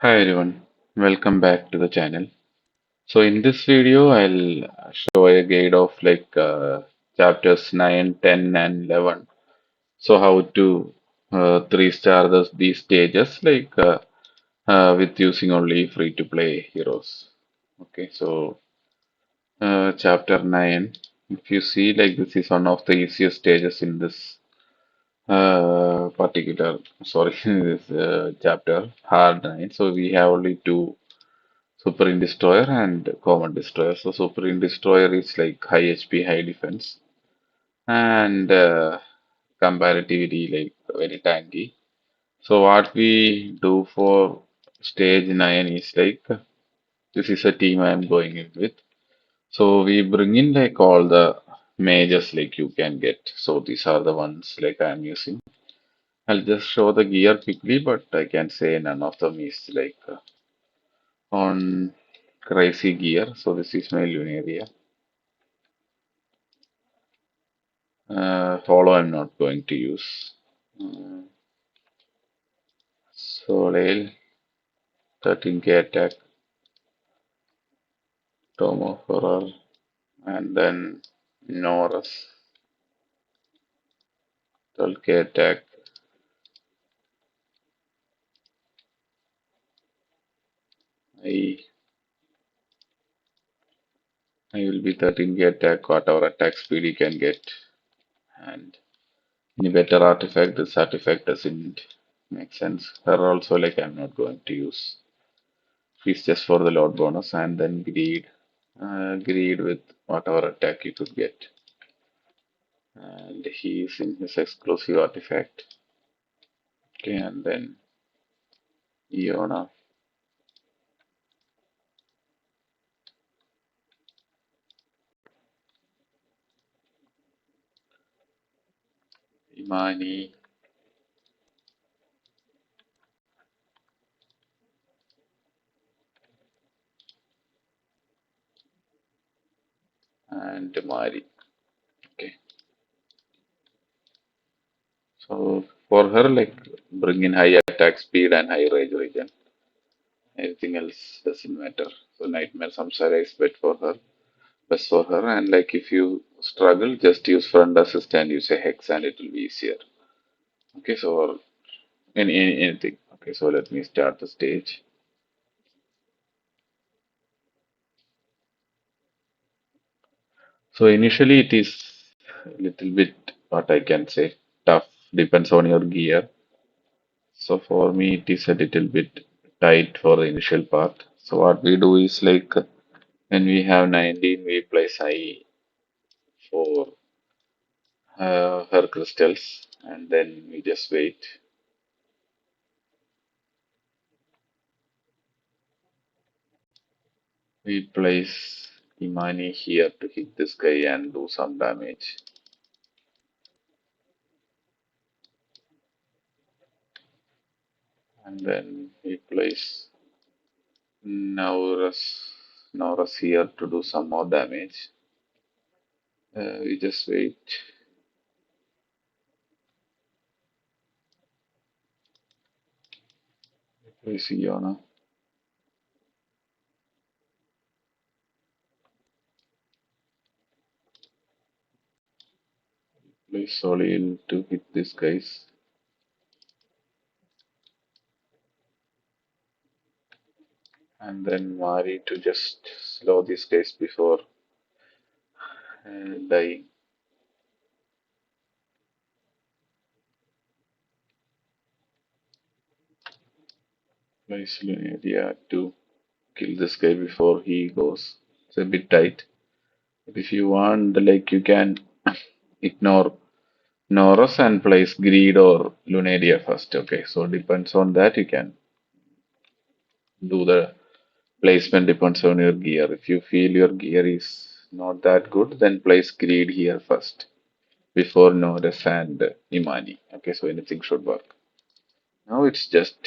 Hi everyone, welcome back to the channel. So in this video, I'll show a guide of chapters 9, 10 and 11. So how to 3-star these stages with using only free to play heroes. Okay, so chapter 9, if you see this is one of the easiest stages in this this chapter, hard 9. So we have only two Supreme Destroyer and Common Destroyer. So Supreme Destroyer is like high HP, high defense, and comparatively like very tanky. So what we do for stage 9 is this is a team I am going in with. So we bring in like all the mages like you can get. So these are the ones like I am using. I'll just show the gear quickly, but I can say none of them is on crazy gear. So this is my Lunaria. Follow I'm not going to use. Uh, Soleil, 13k attack, Tome of Horror, and then Norris, 12k attack. I I will be 13k attack, whatever attack speed you can get. And any better artifact, this artifact doesn't make sense. Her also like I'm not going to use. It's just for the load bonus and then greed. Greed with whatever attack you could get. And he is in his exclusive artifact. Okay, and then Iona, Imani, and Mari. Okay, so for her, like bring in high attack speed and high rage regen. Anything else doesn't matter. So Nightmare Samsara is best for her. And like if you struggle, just use front assist and use a hex, and it will be easier. Okay, so anything. Okay, so let me start the stage. So initially it is a little bit what I can say tough. Depends on your gear. So for me, it is a little bit tight for the initial part. So what we do is when we have 19, we place I for her crystals, and then we just wait. We place Imani here to hit this guy and do some damage, and then we place Naurus, Naurus here to do some more damage. We just wait. We see Yona. Place Solil to hit these guys. And then Mari to just slow these guys before dying. Place Lunaria to kill this guy before he goes. It's a bit tight. But if you want, like you can ignore Norus and place Greed or Lunaria first. Okay, so depends on that. You can do the placement depends on your gear. If you feel your gear is not that good, then place Greed here first before Norus and Imani. Okay, so anything should work. Now it's just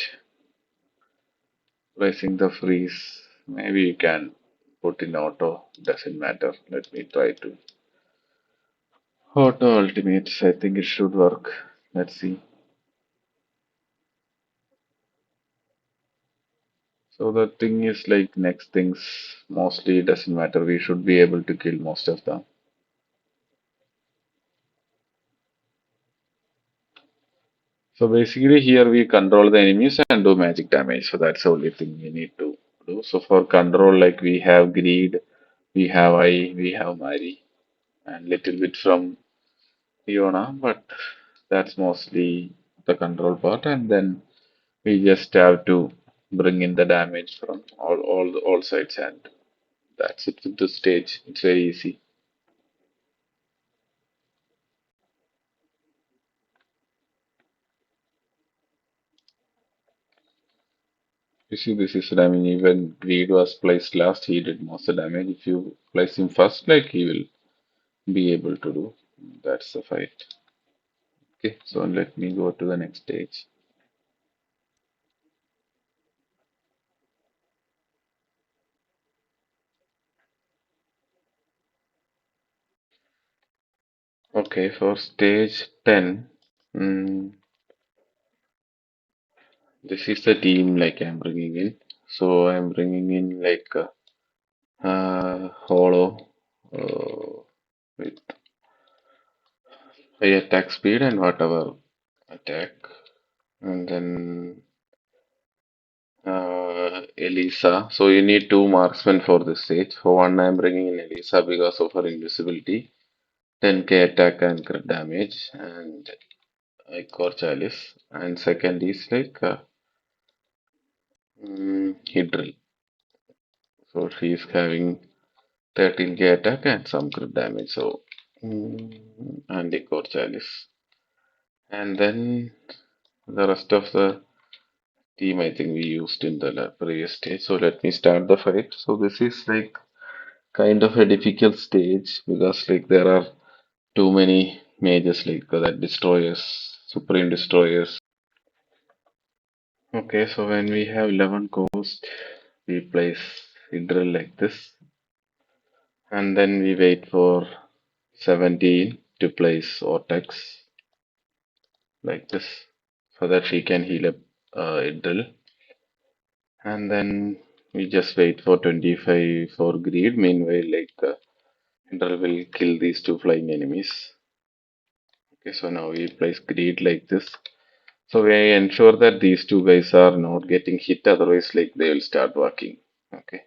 placing the freeze. Maybe you can put in auto, doesn't matter. Let me try to auto ultimates. I think it should work. Let's see. So the thing is like next things mostly doesn't matter. We should be able to kill most of them. So basically here we control the enemies and do magic damage. So that's the only thing we need to do. So for control, like we have greed, we have I, we have Mary, and little bit from Fiona, but that's mostly the control part. And then we just have to bring in the damage from all sides, and that's it with the stage. It's very easy. You see, this is damage. Even Greed was placed last, he did most of the damage. If you place him first, like he will be able to do. That's the fight. Okay, so let me go to the next stage. Okay, for stage 10, mm, this is the team like I'm bringing in. So I'm bringing in like Hollow with high attack speed and whatever attack. And then Elisa. So you need two marksmen for this stage. For one, I'm bringing in Elisa because of her invisibility, 10k attack and crit damage, and Core Chalice. And second is like Hydril. So she's having 13k attack and some crit damage. So and the Core Chalice. And then the rest of the team I think we used in the previous stage. So let me start the fight. So this is like kind of a difficult stage because like there are too many mages like that destroyers, supreme destroyers. Okay, so when we have 11 coast, we place Hydra like this, and then we wait for 17 to place Vortex like this, so that she can heal up Hydra, and then we just wait for 25 for greed. Meanwhile, like Hydra will kill these two flying enemies. Okay, so now we place greed like this. So we ensure that these two guys are not getting hit, otherwise like they will start working. Okay.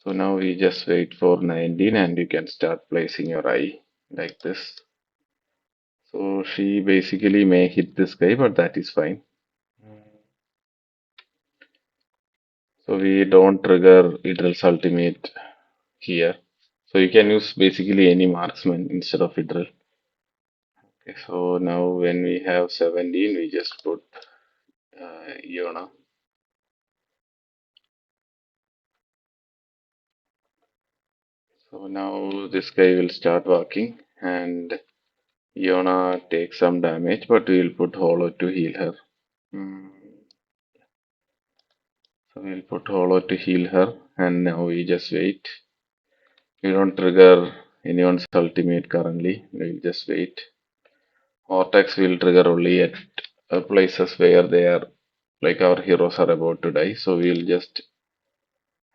So now we just wait for 19 and you can start placing your eye like this. So she basically may hit this guy, but that is fine. So we don't trigger Idril's ultimate here. So you can use basically any marksman instead of Idril. Okay, so now when we have 17, we just put Iona. So now this guy will start working and Iona takes some damage, but we'll put Hollow to heal her. Hmm. So we'll put Hollow to heal her, and now we just wait. We don't trigger anyone's ultimate currently. We'll just wait. Vortex will trigger only at places where they are, like our heroes are about to die. So we'll just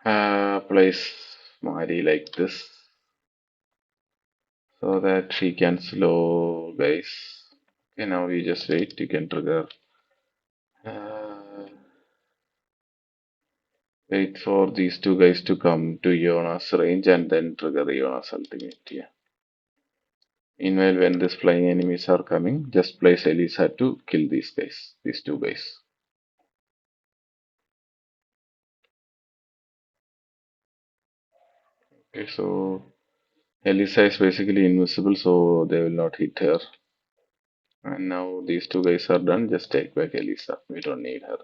place Mari like this so that she can slow guys. Okay, now we just wait. You can trigger. Uh, Wait for these two guys to come to Iona's range and then trigger Iona's ultimate. Yeah. Meanwhile, when these flying enemies are coming, just place Elisa to kill these guys, these two guys. Okay, so Elisa is basically invisible, so they will not hit her. And now these two guys are done, just take back Elisa. We don't need her.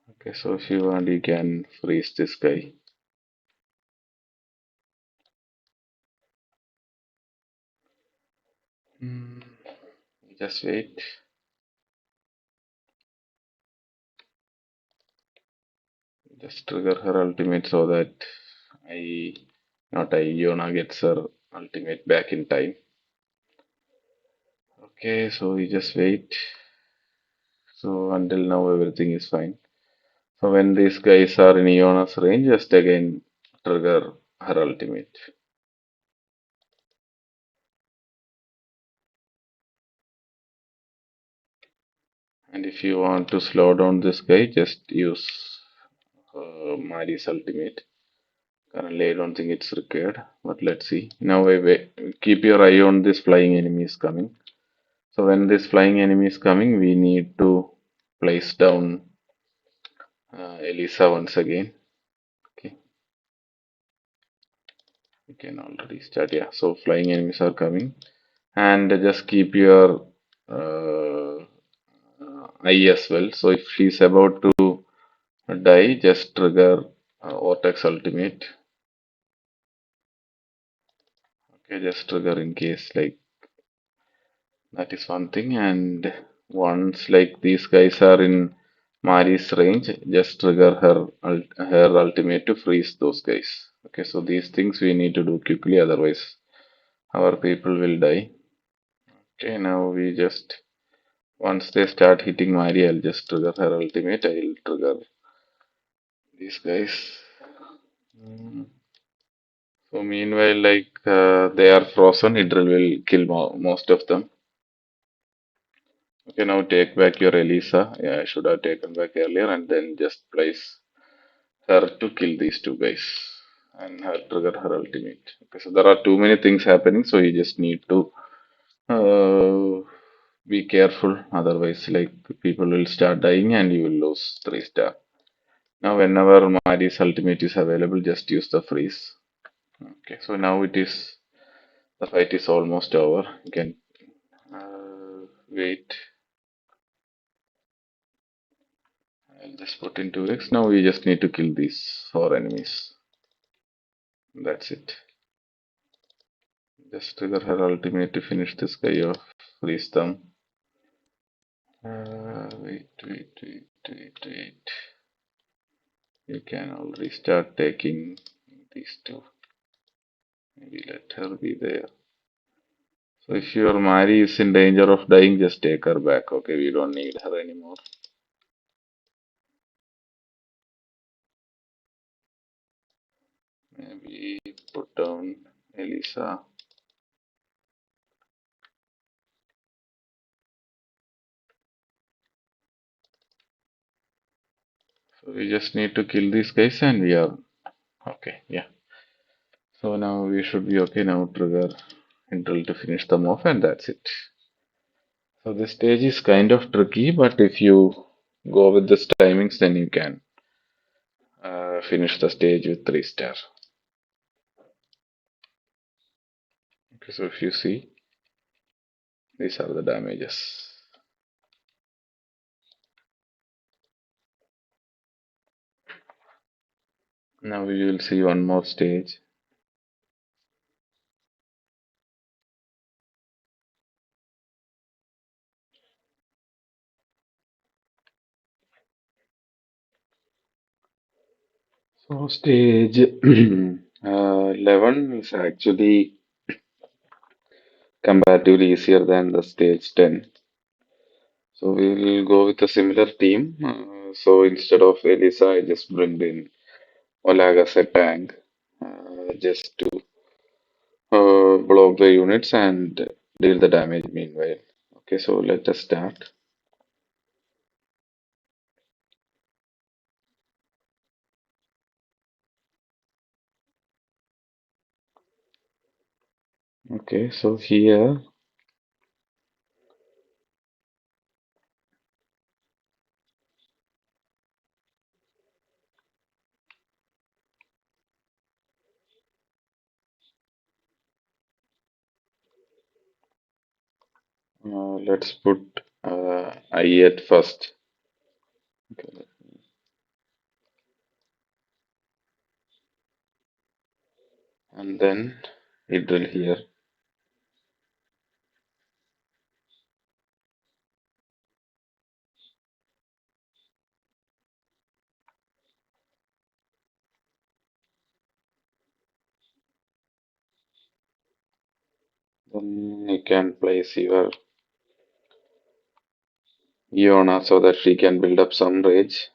Okay, so if you want, you can freeze this guy. Hmm, just wait. Just trigger her ultimate so that I, not I, Iona gets her ultimate back in time. Okay, so we just wait. So until now everything is fine. So when these guys are in Iona's range, just again trigger her ultimate. And if you want to slow down this guy, just use Mari's ultimate. Currently, I don't think it's required, but let's see. Now, keep your eye on this flying enemies coming. So when this flying enemy is coming, we need to place down Elisa once again. Okay, we can already start. Yeah, so flying enemies are coming, and just keep your eye as well. So if she's about to die, just trigger Vortex Ultimate. Okay, just trigger in case like that is one thing. And once like these guys are in Mari's range, just trigger her ultimate to freeze those guys. Okay, so these things we need to do quickly, otherwise our people will die. Okay, now we just once they start hitting Mari, I'll just trigger her ultimate. I'll trigger these guys. Mm. So meanwhile, like they are frozen, Hydra will kill most of them. Okay, now take back your Elisa. Yeah, I should have taken back earlier and then just place her to kill these two guys and her trigger her ultimate. Okay, so there are too many things happening, so you just need to be careful. Otherwise, like people will start dying and you will lose 3 star. Now, whenever Mari's ultimate is available, just use the freeze. Okay, so now it is the fight is almost over. You can wait. I'll just put in 2x. Now we just need to kill these 4 enemies. That's it. Just trigger her ultimate to finish this guy off. Freeze them. Wait. You can already start taking these two. Maybe let her be there. So if your Mari is in danger of dying, just take her back. Okay, we don't need her anymore. Maybe put down Elisa. So we just need to kill these guys and we are okay. Yeah. So now we should be okay. Now trigger Intel to finish them off, and that's it. So this stage is kind of tricky, but if you go with this timings, then you can finish the stage with 3 star. Okay, so if you see, these are the damages. Now we will see one more stage. So stage 11 is actually comparatively easier than the stage 10. So we will go with a similar team. So instead of Elisa, I just bring in Olag as a tank just to block the units and deal the damage meanwhile. Okay, so let us start. Okay, so here let's put I at first. Okay, and then it will here. Then you can place your Iona so that she can build up some rage.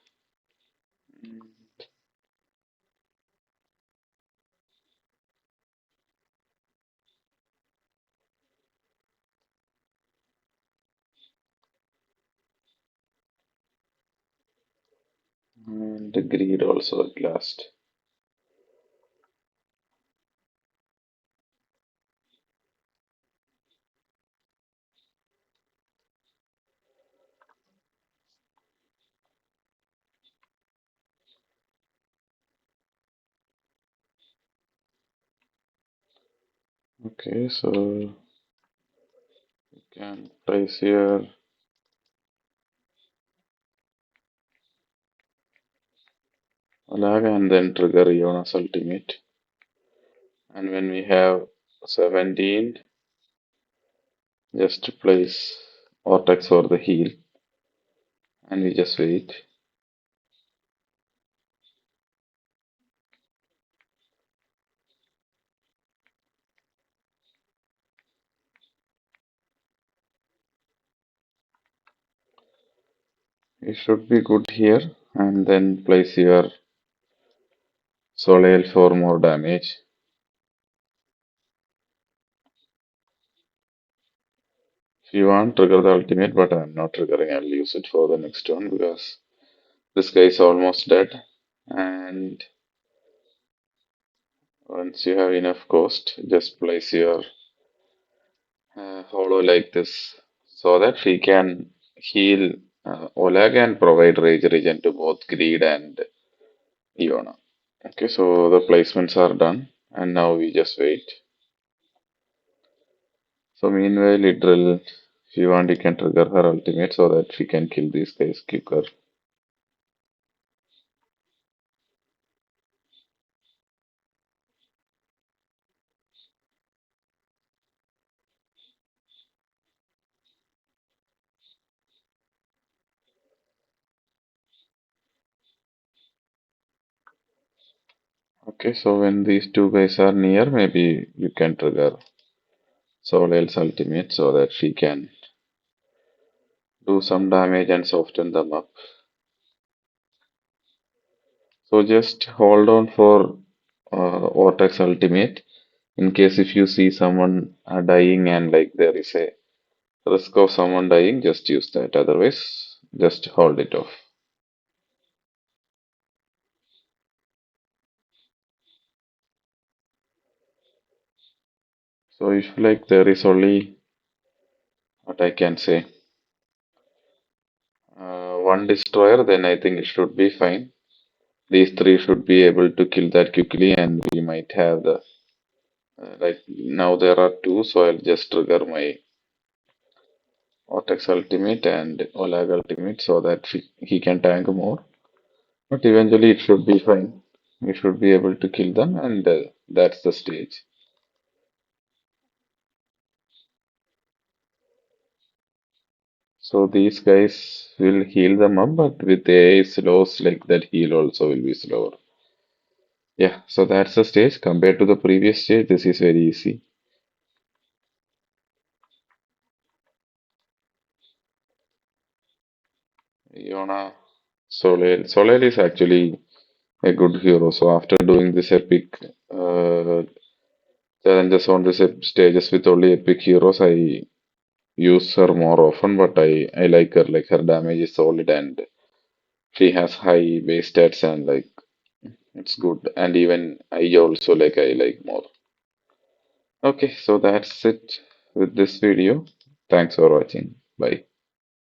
And greed also at last. Okay, so you can place here Alaga and then trigger Iona's ultimate. And when we have 17, just place Vortex for the heal and we just wait. It should be good here and then place your Soleil for more damage. If you want, trigger the ultimate, but I'm not triggering. I'll use it for the next one because this guy is almost dead. And once you have enough cost, just place your hollow like this so that we can heal Olag and provide rage regen to both Greed and Iona. Okay, so the placements are done, and now we just wait. So meanwhile, Idril, if you want, you can trigger her ultimate so that she can kill these guys quicker. Okay, so when these two guys are near, maybe you can trigger Soleil's ultimate so that she can do some damage and soften them up. So just hold on for Vortex ultimate in case if you see someone dying and like there is a risk of someone dying, just use that. Otherwise, just hold it off. So if like there is only what I can say one destroyer, then I think it should be fine. These three should be able to kill that quickly, and we might have the like now there are two, so I'll just trigger my Vortex ultimate and Olag ultimate so that he can tank more. But eventually it should be fine. We should be able to kill them, and that's the stage. So these guys will heal them up, but with AI slows like that heal also will be slower. Yeah, so that's the stage. Compared to the previous stage, this is very easy. Iona Soleil is actually a good hero. So after doing this epic challenges on this stages with only epic heroes, I use her more often. But I like her. Like her damage is solid and she has high base stats and like it's good. And even I also I like more. Okay, so that's it with this video. Thanks for watching. Bye.